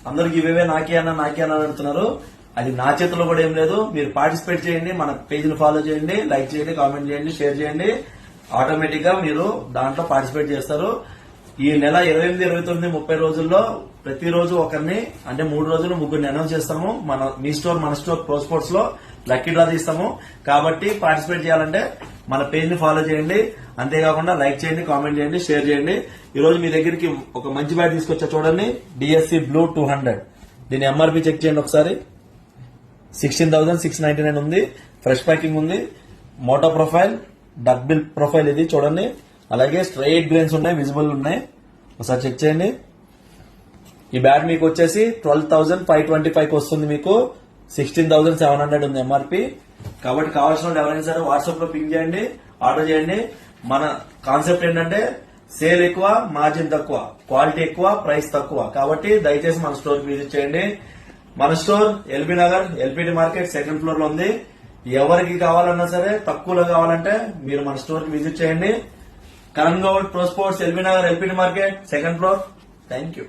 అందరికి ఇవే నాకే అన్న అంటున్నారు. అది నా చేతిలో కూడా ఏం లేదు. మీరు పార్టిసిపేట్ చేయండి, మన పేజ్ ని ఫాలో చేయండి, లైక్ చేయండి, కామెంట్ చేయండి, షేర్ చేయండి. ఆటోమేటిక్ గా మీరు దాంట్లో పార్టిసిపేట్ చేస్తారు. ఈ నెల 28, 29, 30 రోజుల్లో ప్రతిరోజు ఒకరిని, అంటే 3 రోజులు ముగ్గురిని అనౌన్స్ చేస్తాము. మీ స్టోర్ మన స్టోర్ ప్రో స్పోర్ట్స్ లో లక్కీ డ్రా తీస్తాము. కాబట్టి పార్టిసిపేట్ చేయాలంటే మన పేజ్ ని ఫాలో చేయండి. అంతేకాకుండా లైక్ చేయండి, కామెంట్ చేయండి, షేర్ చేయండి. ఈ రోజు మీ దగ్గరికి ఒక మంచి బ్యాట్ తీసుకొచ్చా చూడండి, డిఎస్సి బ్లూ 200. దీని ఎంఆర్పి చెక్ చేయండి ఒకసారి. 16,699 ఉంది. ఫ్రెష్ ప్యాకింగ్ ఉంది. మోటో ప్రొఫైల్, డబుల్ ప్రొఫైల్ ఇది చూడండి. అలాగే స్ట్రైట్ గ్రెయిన్స్ ఉన్నాయి, విజిబుల్ ఉన్నాయి. ఒకసారి చెక్ చేయండి. ఈ బ్యాట్ మీకు వచ్చేసి 12,525 వస్తుంది. మీకు 16,700 ఉంది ఎంఆర్పి. కాబట్టి కావాల్సిన వాళ్ళు ఎవరైనా సరే వాట్సాప్ లో పింక్ చేయండి, ఆర్డర్ చేయండి. మన కాన్సెప్ట్ ఏంటంటే సేల్ ఎక్కువ, మార్జిన్ తక్కువ, క్వాలిటీ ఎక్కువ, ప్రైస్ తక్కువ. కాబట్టి దయచేసి మన స్టోర్ విజిట్ చేయండి. మన store LB Nagar, LPT market, 2nd floor లో ఉంది. ఎవరికి కావాలన్నా సరే తక్కువలో కావాలంటే మీరు మన స్టోర్ కి విజిట్ చేయండి. Karan Goud pro sports, LB Nagar, LPT market, 2nd floor. Thank you.